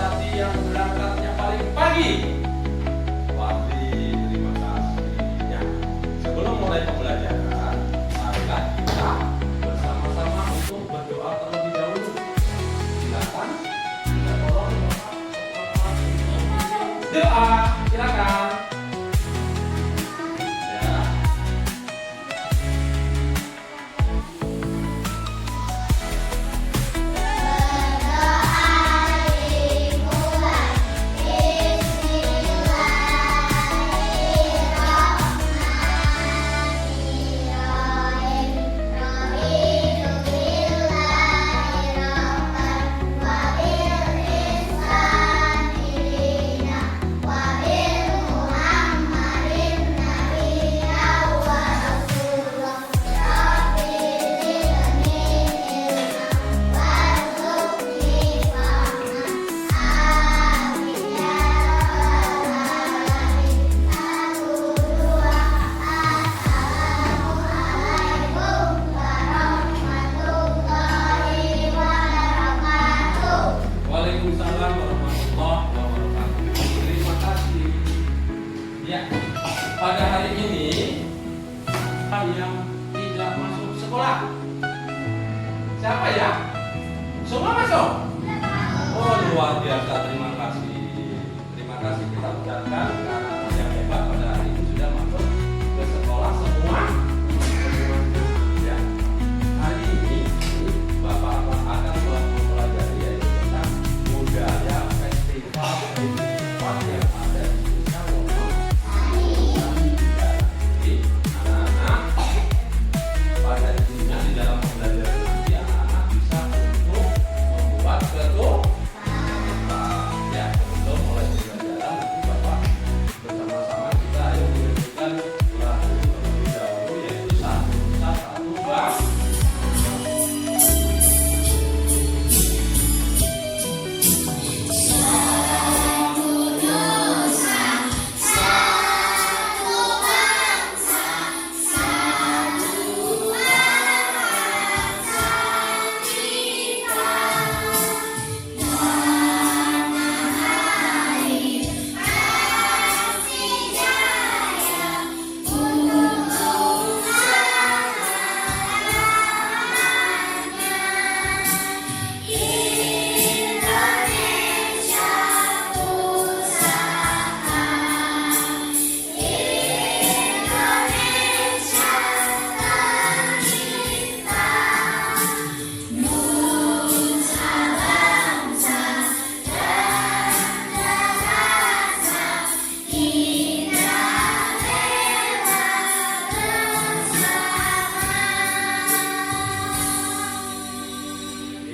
Larasati yang berangkatnya paling pagi. Wali, terima kasih. Ya, sebelum mulai pembelajaran, marilah kita bersama-sama untuk berdoa terlebih dahulu. Silakan, kita tolong doa. Silakan. Waalaikumsalam warahmatullahi wabarakatuh. Terima kasih. Ya, pada hari ini yang tidak masuk sekolah. Siapa ya? Semua masuk? Oh, luar biasa. Terima kasih. Terima kasih kita ucapkan karena yang hebat pada hari ini sudah masuk ke sekolah semua. Ya. Hari ini Bapak akan mempelajari yaitu tentang budaya festival kehidupan yang ada di Desa Wonosari. Jadi anak-anak pada intinya di dalam pembelajaran nanti anak-anak bisa untuk membuat ketupat. Ya, sebelum mulai pembelajaran nanti Bapak bersama-sama kita ayo menyanyikan lagu terlebih dahulu yaitu Satu Nusa Satu Bangsa.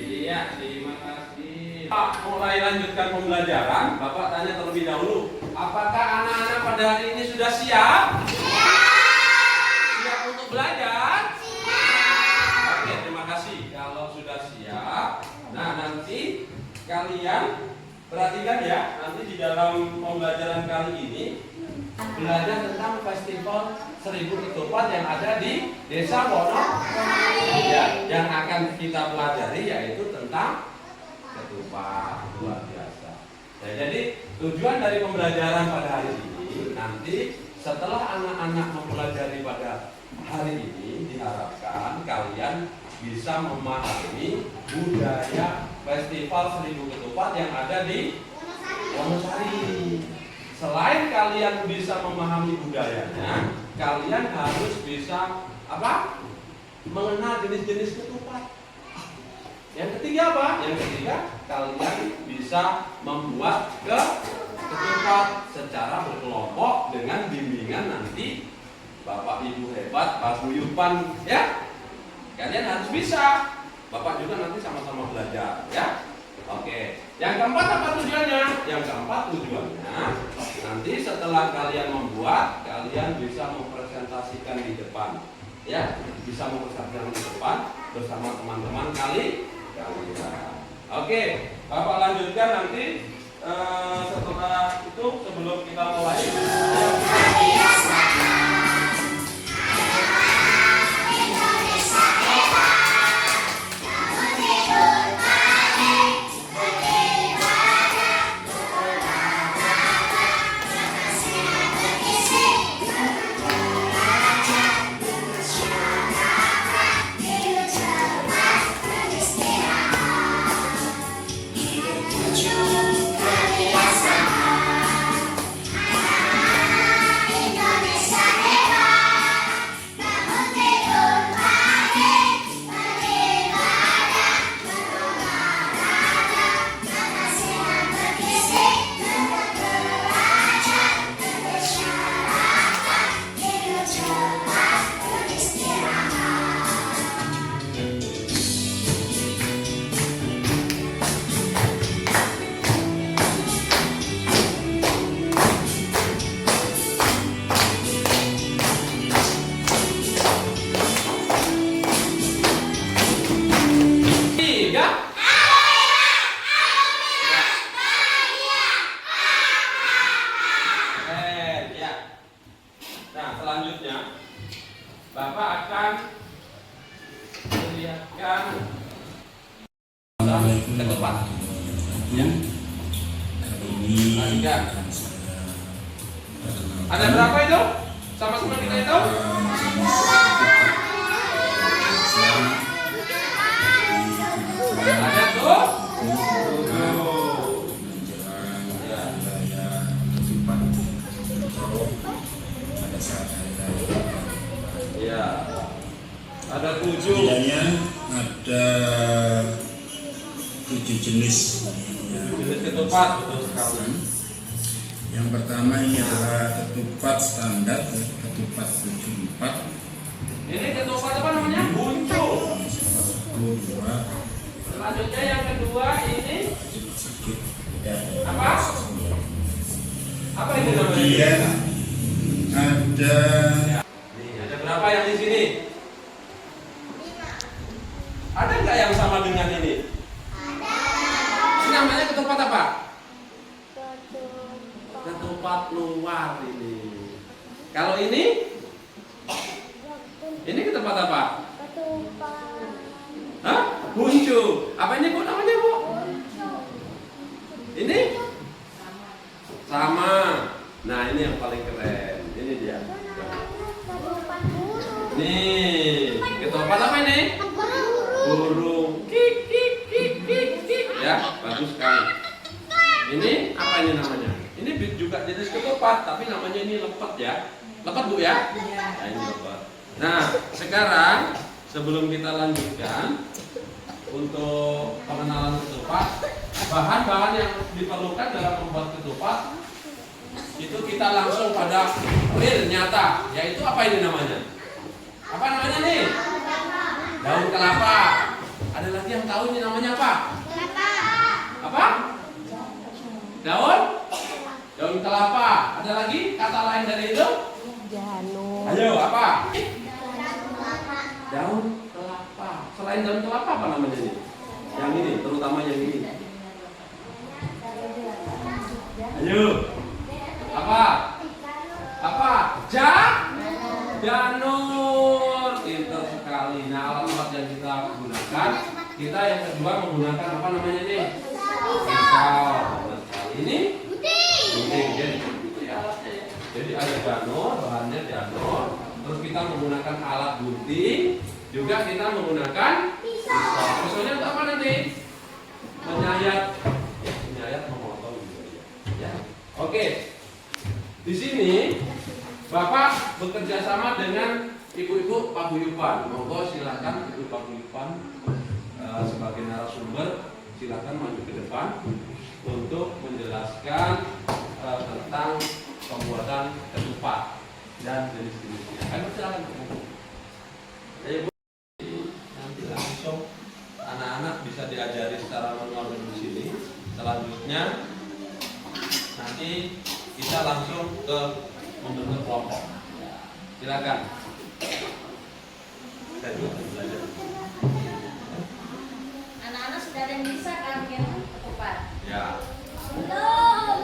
Iya, terima kasih. Pak, mulai lanjutkan pembelajaran. Bapak tanya terlebih dahulu, apakah anak-anak pada hari ini sudah siap? Siap untuk belajar? Oke, terima kasih. Kalau sudah siap, nah nanti kalian perhatikan ya, nanti di dalam pembelajaran kali ini belajar tentang festival 1000 ketupat yang ada di Desa Wonosari. Ya, yang akan kita pelajari yaitu tentang ketupat. Luar biasa. Ya, jadi tujuan dari pembelajaran pada hari ini nanti setelah anak-anak mempelajari pada hari ini diharapkan kalian bisa memahami budaya festival 1000 ketupat yang ada di Wonosari. Selain kalian bisa memahami budayanya, kalian harus bisa apa? Mengenal jenis-jenis ketupat. Yang ketiga apa? Yang ketiga, kalian bisa membuat ketupat secara berkelompok dengan bimbingan nanti Bapak Ibu hebat, Pak Guyupan, ya. Kalian harus bisa. Bapak juga nanti sama-sama belajar, ya. Oke. Yang keempat apa tujuannya? Yang keempat tujuannya nanti setelah kalian membuat, kalian bisa mempresentasikan di depan, ya, bisa mempresentasikan di depan bersama teman-teman kalian. Oke, Bapak lanjutkan nanti setelah itu sebelum kita mulai. perhatikan. Ada berapa itu? Sama-sama kita hitung. Ada tuh. Ya. Ada 7. Setidaknya ada 7 jenis. Jenis ketupat, betul sekali. Yang pertama ini adalah ketupat standar, ketupat 74. Ini ketupat apa namanya? Buncu. Selanjutnya yang kedua ini apa? Apa ini namanya? Kemudian ada Nih, ada berapa yang di sini? Ada nggak yang sama dengan ini? Ada. Ini namanya ketupat apa? Ketupat luar ini. Kalau ini? Ini ketupat apa? Hah? Buncu. Apa ini Bu namanya Bu? Ini? Sama. Nah ini yang paling keren. Ini dia. Nih, ketupat apa ini? Burung. Kik kik kik kik kik. Ya, bagus sekali. Ini apa ini namanya? Ini juga jenis ketupat, tapi namanya ini lepet ya. Lepet Bu ya? Nah, ini lepet. Nah, sekarang sebelum kita lanjutkan untuk pengenalan ketupat, bahan-bahan yang diperlukan dalam membuat ketupat itu kita langsung pada real nyata, yaitu apa ini namanya? Apa namanya nih? Daun kelapa. Ada lagi yang tahu ini namanya apa? Apa? Daun kelapa. Ada lagi kata lain dari itu? Ayo apa? Daun kelapa. Selain daun kelapa apa namanya ini? Yang ini, terutama yang ini. Ayo. Apa? Apa? Janur. Pintar sekali. Nah, alat-alat yang kita gunakan, kita yang kedua menggunakan apa namanya ini? Pisau. Ini gunting. Jadi ada janur, bahannya janur. Terus kita menggunakan alat gunting. Juga kita menggunakan pisau. Pisaunya untuk apa nanti? Menyayat, memotong gitu ya. Oke. Di sini Bapak bekerja sama dengan ibu-ibu paguyuban. Monggo silakan ibu paguyuban sebagai narasumber silakan maju ke depan untuk menjelaskan tentang pembuatan ketupat dan jenis-jenisnya. Kami silakan Bu. Ayo Bu. Nanti langsung anak-anak bisa diajari secara manual di sini. Selanjutnya nanti kita langsung ke membentuk kelompok. Silakan. Saya juga belajar. Anak-anak sudah ada yang bisa kan bikin ketupat? Ya. Belum.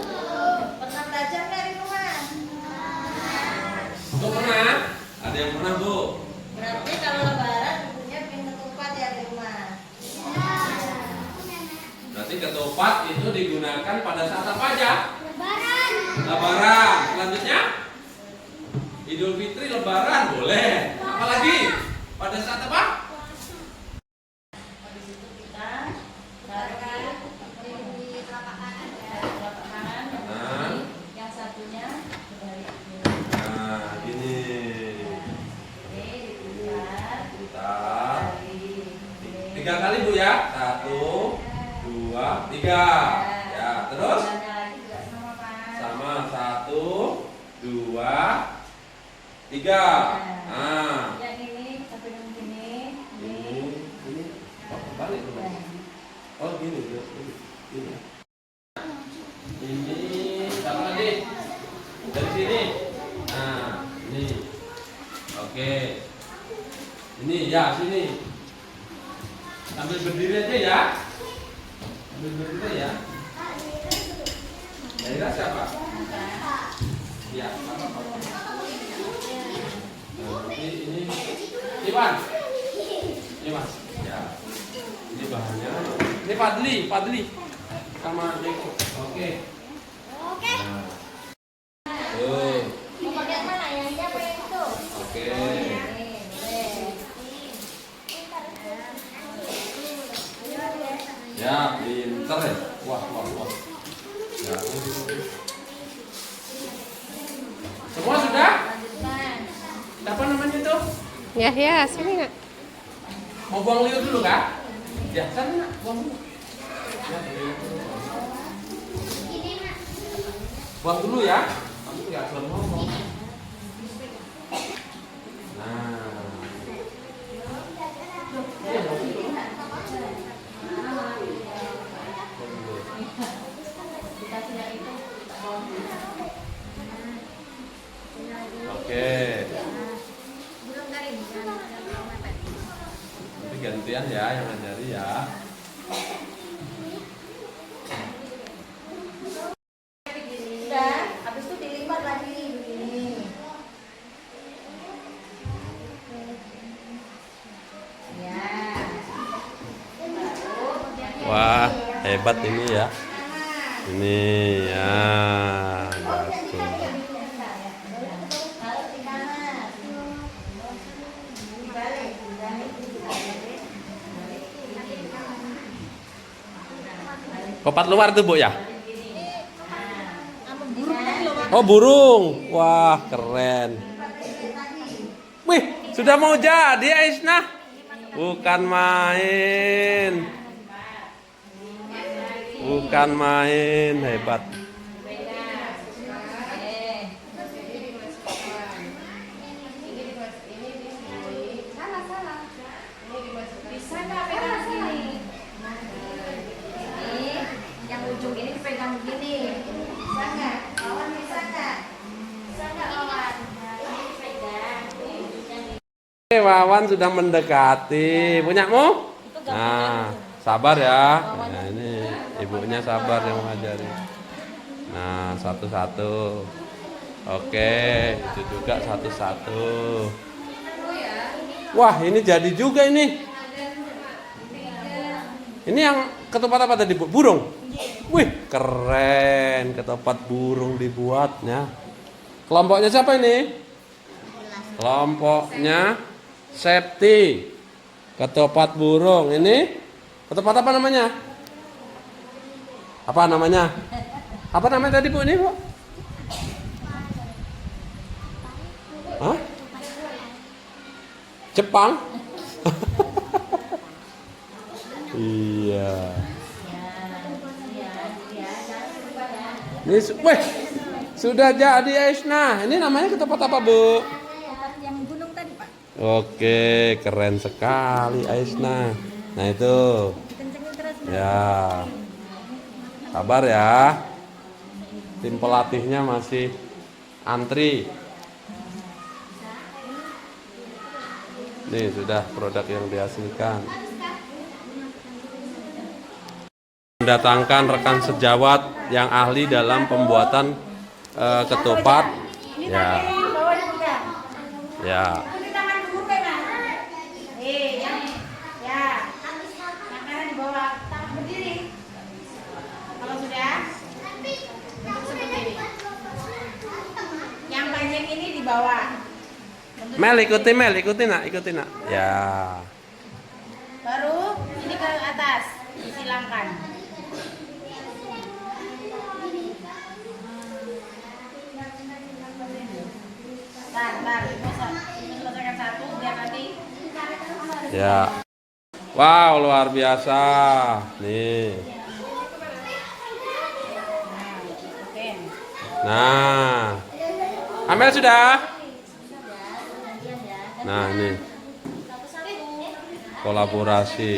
Pernah belajar nggak di rumah? Bu pernah? Ada yang pernah Bu? Berarti kalau lebaran ibunya bikin ketupat ya di rumah. Berarti ketupat itu digunakan pada saat apa aja? Lebaran. Selanjutnya Idul Fitri, Lebaran boleh. Apalagi pada saat apa? Habis itu kita taruh di telapak tangan ya. Telapak tangan. Yang satunya kebalik. Nah, gini. Oke, diputar. Putar. Balik. 3 kali Bu ya. 1, 2, 3. Ya, terus Lagi juga sama Pak. sama 1, 2, 3. Nah, Yang ini kita pegang gini. ini oh, kebalik tuh. Oh, gini. Ini sama lagi dari sini. Nah, ini. Oke. Ini ya sini. Sambil berdiri aja ya. Sambil berdiri ya. Daerah siapa? Ya, apa-apa. Nah, ini Iwan. Ini Mas. Ya. Ini bahannya. Ini Padli sama Jeko. Oke. Semua sudah? Lanjutkan. Apa namanya itu? Ya, sini nggak? Mau buang liur dulu kak? Ya, sana buang dulu. Ya, buang dulu ya. Kamu nggak selalu ngomong. Nah. Iya, buang dulu. Dikasih yang itu. Oke. Belum garing. Nanti gantian ya yang ngajari ya. Udah, habis itu dilipat lagi begini. Ya. Wah, hebat ini ya. Kanan. Ini ya. Betul. Taruh di kanan. Dibalik. Kopat luar tuh Bu ya? Oh burung. Wah keren. Wih sudah mau jadi Aisna. Bukan main. Bukan main. Hebat. Bisa nggak pegang sini? Ini yang ujung ini dipegang begini. Bisa nggak? Lawan bisa nggak? Bisa nggak lawan? Ini dipegang. Wawan sudah mendekati. Punyamu? Nah, sabar ya. Nah, ini ibunya sabar yang mengajari. Nah, satu-satu. Oke, itu juga satu-satu. Wah, ini jadi juga ini. Ini yang ketupat apa tadi, Bu? Burung? Wih, keren. Ketupat burung dibuatnya. Kelompoknya siapa ini? Kelompoknya Septi. Ketupat burung. Ini ketupat apa namanya? Apa namanya? Apa namanya tadi Bu ini, Bu? Hah? Jepang? Iya. Ini, weh, sudah jadi Aisna. Ini namanya ketupat apa, Bu? Yang gunung tadi, Pak. Oke, keren sekali Aisna. Nah itu, Kencengin terus. ya. Sabar ya. Tim pelatihnya masih antri. Nih sudah produk yang dihasilkan. Mendatangkan rekan sejawat yang ahli dalam pembuatan ketupat. Ya. Ya. Ini tangan dulu, pegang. Yang ya. Makanan di bawah, tangan berdiri. Kalau sudah, bentuk seperti ini. Yang panjang ini di bawah. Mel ikuti nak. Ya. Baru ini ke atas, disilangkan. Bentar, selesaikan satu biar nanti. Ya. Wow, luar biasa. Nih. Oke. Nah. Amel sudah? Nah, ini kolaborasi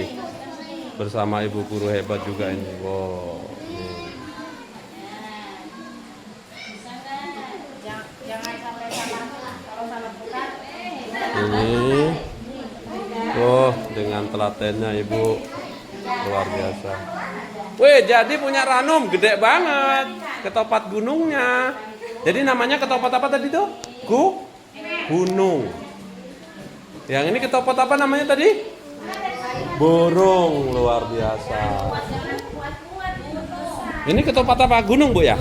bersama ibu guru hebat juga ini. Wow. Jangan sampai salah. Kalau salah bukan, Ini. Oh, dengan telatennya ibu luar biasa. Wih, jadi punya ranum gede banget. Ketupat gunungnya. Jadi namanya ketupat apa tadi tuh? Gunung. Yang ini ketupat apa namanya tadi? Burung, luar biasa. Ini ketupat apa? Gunung, Bu ya?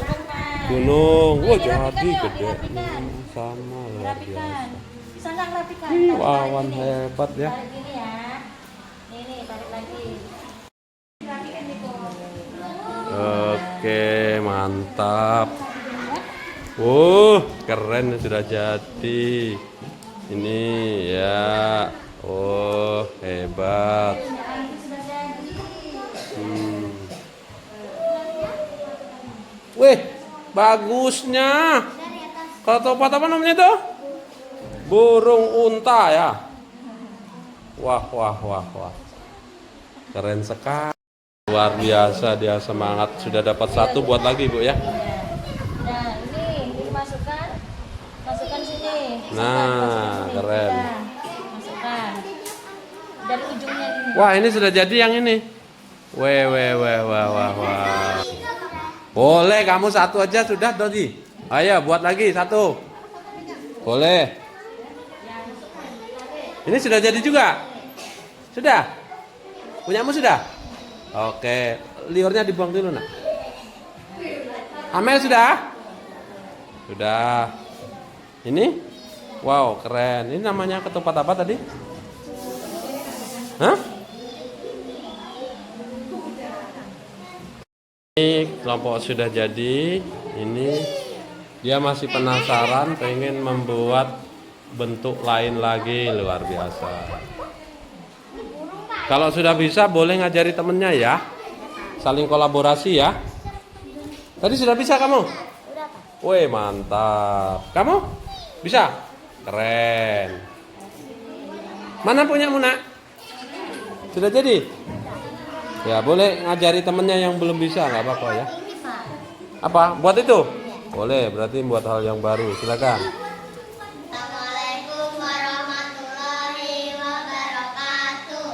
Gunung. Wah, jadi gede. Sama luar biasa. bisa nggak ngerapikan? Ih, Wawan hebat ya. Tarik gini ya. Ini tarik lagi. Rapikan nih, Ko. Oke, mantap. Keren sudah jadi. Ini ya. Hebat. Wih, bagusnya. Ketupat apa namanya tuh? Burung unta ya. Wah. Keren sekali. Luar biasa, dia semangat. Sudah dapat satu, buat lagi Bu ya. Nah, ini masukkan sini. Nah, keren. Masukkan. Dari ujungnya ini. Wah, ini sudah jadi yang ini. Wah. Boleh, kamu satu aja sudah, Dodi. Ayo, buat lagi satu. Boleh. Ini sudah jadi juga? Sudah? Punyamu sudah? Oke, liurnya dibuang dulu, Nak. Amel sudah? Sudah. Ini? Wow, keren. Ini namanya ketupat apa tadi? Hah? Ini kelompok sudah jadi. Ini dia masih penasaran, pengen membuat bentuk lain lagi. Luar biasa. Kalau sudah bisa boleh ngajari temennya ya. Saling kolaborasi ya. Tadi sudah bisa kamu? Woi, mantap. Kamu? Bisa? Keren. Mana punyamu, Nak? Sudah jadi? Ya, boleh ngajari temennya yang belum bisa, nggak apa-apa ya. Apa? Buat itu? Boleh, berarti buat hal yang baru. Silakan. Assalamualaikum warahmatullahi wabarakatuh.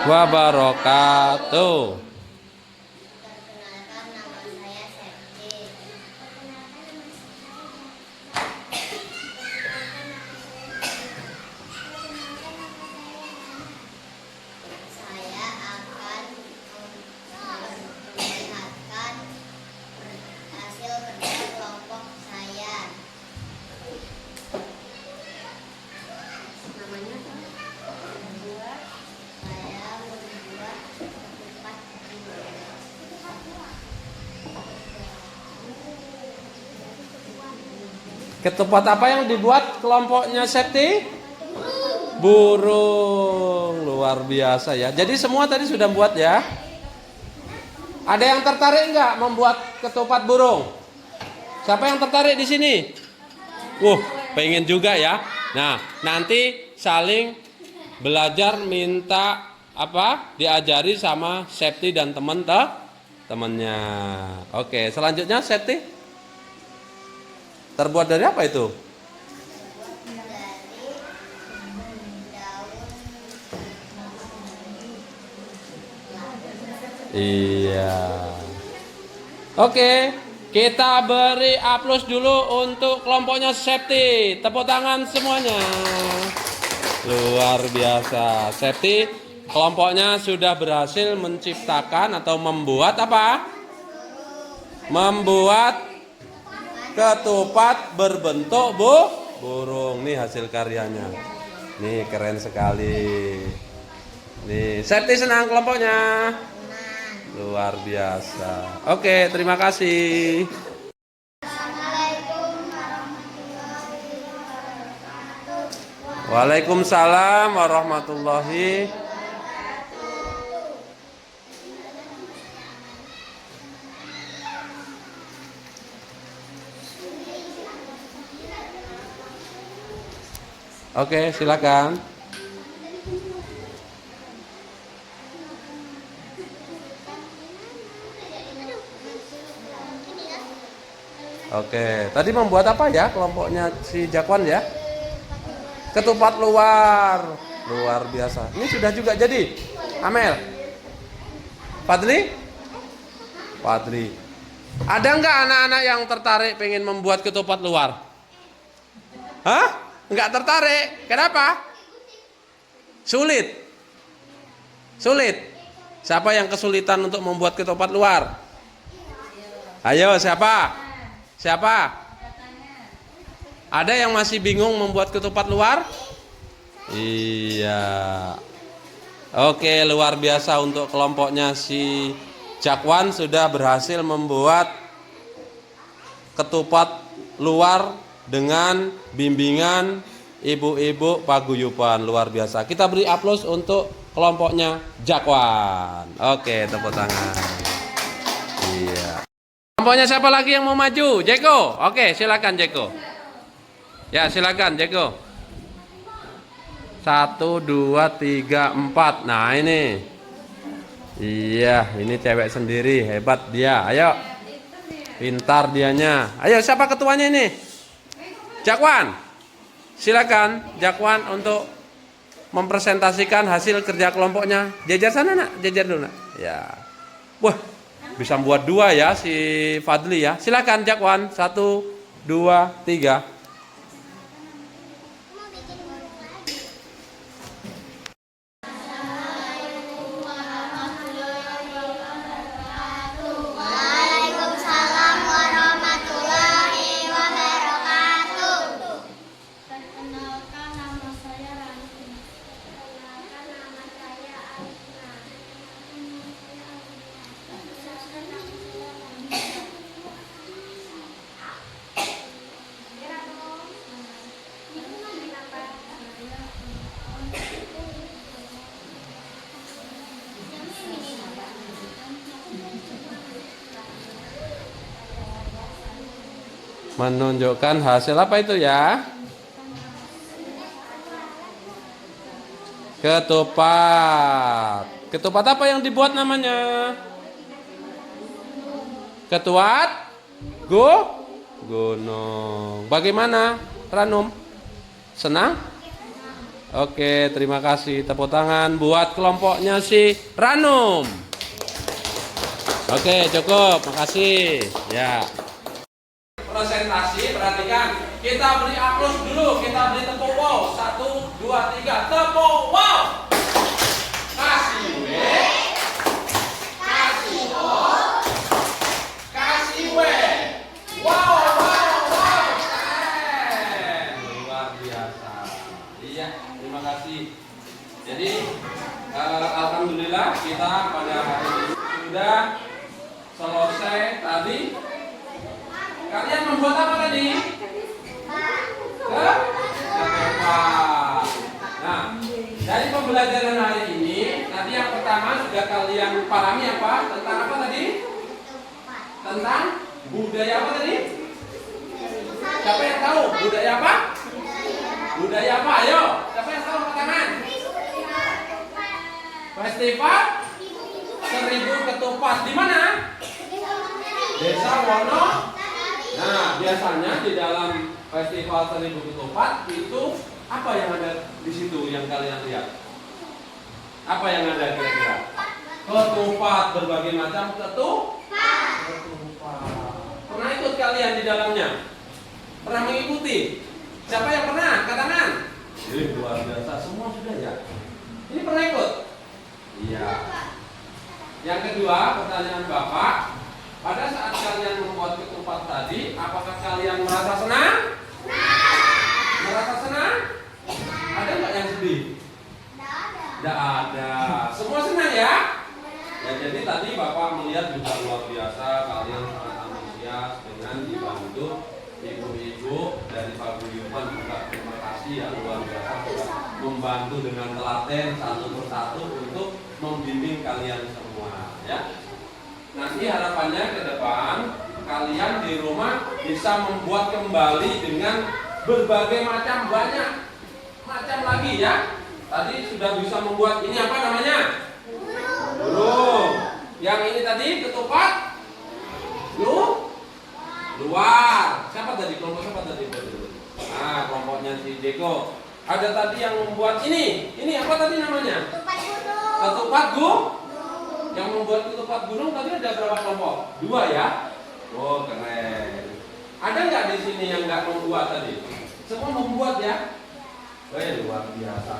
Wabarakatuh. Perkenalkan, nama saya Septi. Saya akan memperlihatkan hasil kerja kelompok saya. Namanya saya membuat ketupat Ketupat apa yang dibuat kelompoknya Septi? Burung. Luar biasa ya. Jadi semua tadi sudah buat ya. Ada yang tertarik nggak membuat ketupat burung? Siapa yang tertarik di sini? Pengen juga ya. Nah, nanti saling belajar, minta apa? Diajari sama Septi dan temennya. Oke, selanjutnya Septi. Terbuat dari apa itu? Iya. Oke, kita beri aplaus dulu untuk kelompoknya Septi. Tepuk tangan semuanya. Luar biasa. Septi, kelompoknya sudah berhasil menciptakan atau membuat apa? Membuat ketupat berbentuk burung. Nih hasil karyanya. Nih keren sekali. Nih, Septi senang kelompoknya. Luar biasa. Oke, terima kasih. Assalamualaikum warahmatullahi wabarakatuh. Waalaikumsalam warahmatullahi. Oke, silakan. Oke, tadi membuat apa ya kelompoknya si Jakwan ya? Ketupat luar. Luar biasa. Ini sudah juga jadi. Amel. Fadli? Ada nggak anak-anak yang tertarik pengen membuat ketupat luar? Hah? Nggak tertarik. Kenapa? Sulit. Siapa yang kesulitan untuk membuat ketupat luar? Ayo, siapa? Ada yang masih bingung membuat ketupat luar? Iya. Oke, luar biasa untuk kelompoknya si Jakwan sudah berhasil membuat ketupat luar dengan bimbingan ibu-ibu paguyuban. Luar biasa. Kita beri aplaus untuk kelompoknya Jakwan. Oke, tepuk tangan. Iya. Kelompoknya siapa lagi yang mau maju? Jeko. Oke, silakan Jeko. Ya, silakan Jeko. 1, 2, 3, 4. Nah, ini. Iya, ini cewek sendiri. Hebat dia. Ayo. Pintar dianya. Ayo, siapa ketuanya ini? Jakwan. Silakan Jakwan untuk mempresentasikan hasil kerja kelompoknya. Jajar sana, Nak. Jajar dulu, Nak. Ya. Wah, bisa buat 2 ya si Fadli ya. Silakan Jakwan. 1, 2, 3. Waalaikumsalam warahmatullahi wabarakatuh. Perkenalkan nama saya Rani. Perkenalkan nama saya Alina. Menunjukkan hasil apa itu ya? Ketupat. Ketupat apa yang dibuat namanya? Ketupat gunung. Bagaimana, Ranum? Senang? Oke, terima kasih. Tepuk tangan buat kelompoknya si Ranum. Oke, cukup. Makasih. Ya. Presentasi, perhatikan. Kita beri aplaus dulu. Kita beri tepuk wow. 1, 2, 3. Tepuk wow. Kasih W. Kasih O. Kasih W. Wow, wow, wow. Luar biasa. Iya, terima kasih. Jadi, alhamdulillah kita pada hari ini sudah selesai tadi. Kalian membuat apa tadi? Ketupat. Nah, dari pembelajaran hari ini, tadi yang pertama sudah kalian pahami apa? Tentang apa tadi? Tentang budaya apa tadi? Siapa yang tahu? Budaya apa? Budaya apa? Ayo, siapa yang tahu angkat tangan? Festival 1000 ketupat. Di mana? Desa Wono. Nah, biasanya di dalam festival 1000 ketupat itu apa yang ada di situ yang kalian lihat? Apa yang ada kira-kira? Ketupat, berbagai macam ketupat. Pernah ikut kalian di dalamnya? Pernah mengikuti? Siapa yang pernah? Angkat tangan. Luar biasa, semua sudah ya. Ini pernah ikut? Iya. Yang kedua, pertanyaan Bapak. Pada saat kalian membuat ketupat tadi, apakah kalian merasa senang? Merasa senang? Ada nggak yang sedih? Tidak ada. Semua senang ya? Ya, jadi tadi Bapak melihat juga luar biasa, kalian sangat antusias dengan dibantu ibu-ibu dari paguyuban juga. Terima kasih ya, luar biasa sudah membantu dengan telaten satu persatu untuk membimbing kalian semua ya. Nanti harapannya ke depan kalian di rumah bisa membuat kembali dengan berbagai macam, banyak macam lagi ya. Tadi sudah bisa membuat ini apa namanya? Burung. Yang ini tadi ketupat luar. Siapa tadi? Kelompok siapa tadi? Nah, kelompoknya si Jeko. Ada tadi yang membuat ini. Ini apa tadi namanya? Ketupat gunung. Yang membuat ketupat gunung tadi ada berapa kelompok? 2 ya? Oh, keren. Ada nggak di sini yang nggak membuat tadi? Semua membuat ya? Luar biasa.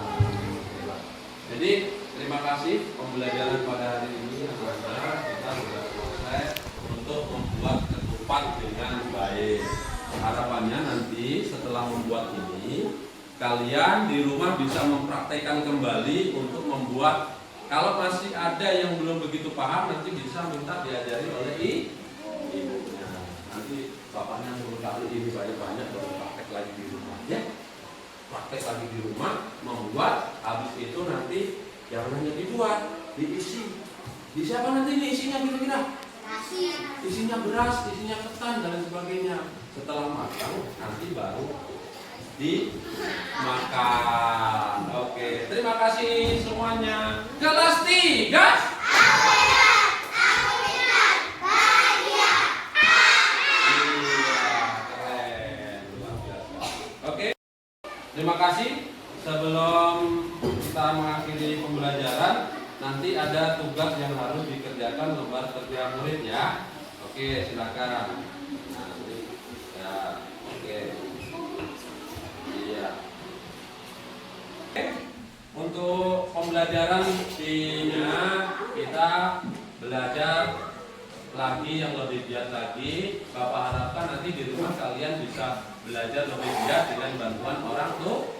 Jadi terima kasih pembelajaran pada hari ini. Anak-anak kita sudah selesai untuk membuat ketupat dengan baik. Harapannya nanti setelah membuat ini, kalian di rumah bisa mempraktekkan kembali untuk membuat Kalau masih ada yang belum begitu paham, nanti bisa minta diajari oleh ibunya. Nanti bapaknya suruh kali ini banyak-banyak, baru praktek lagi di rumah ya. Praktek lagi di rumah, membuat, habis itu nanti yang hanya dibuat, diisi. Diisi apa nanti ini isinya kira-kira? Isinya beras, isinya ketan dan sebagainya. Setelah matang, nanti baru dimakan. Oke, terima kasih semuanya. Kelas 3. Terima kasih. Sebelum kita mengakhiri pembelajaran, nanti ada tugas yang harus dikerjakan lembar kerja murid ya. Oke, silakan. Nanti ya, oke. Iya. Oke. Untuk pembelajaran ini kita belajar lagi yang lebih giat lagi. Bapak harapkan nanti di rumah kalian bisa belajar lebih giat dengan bantuan orang tua.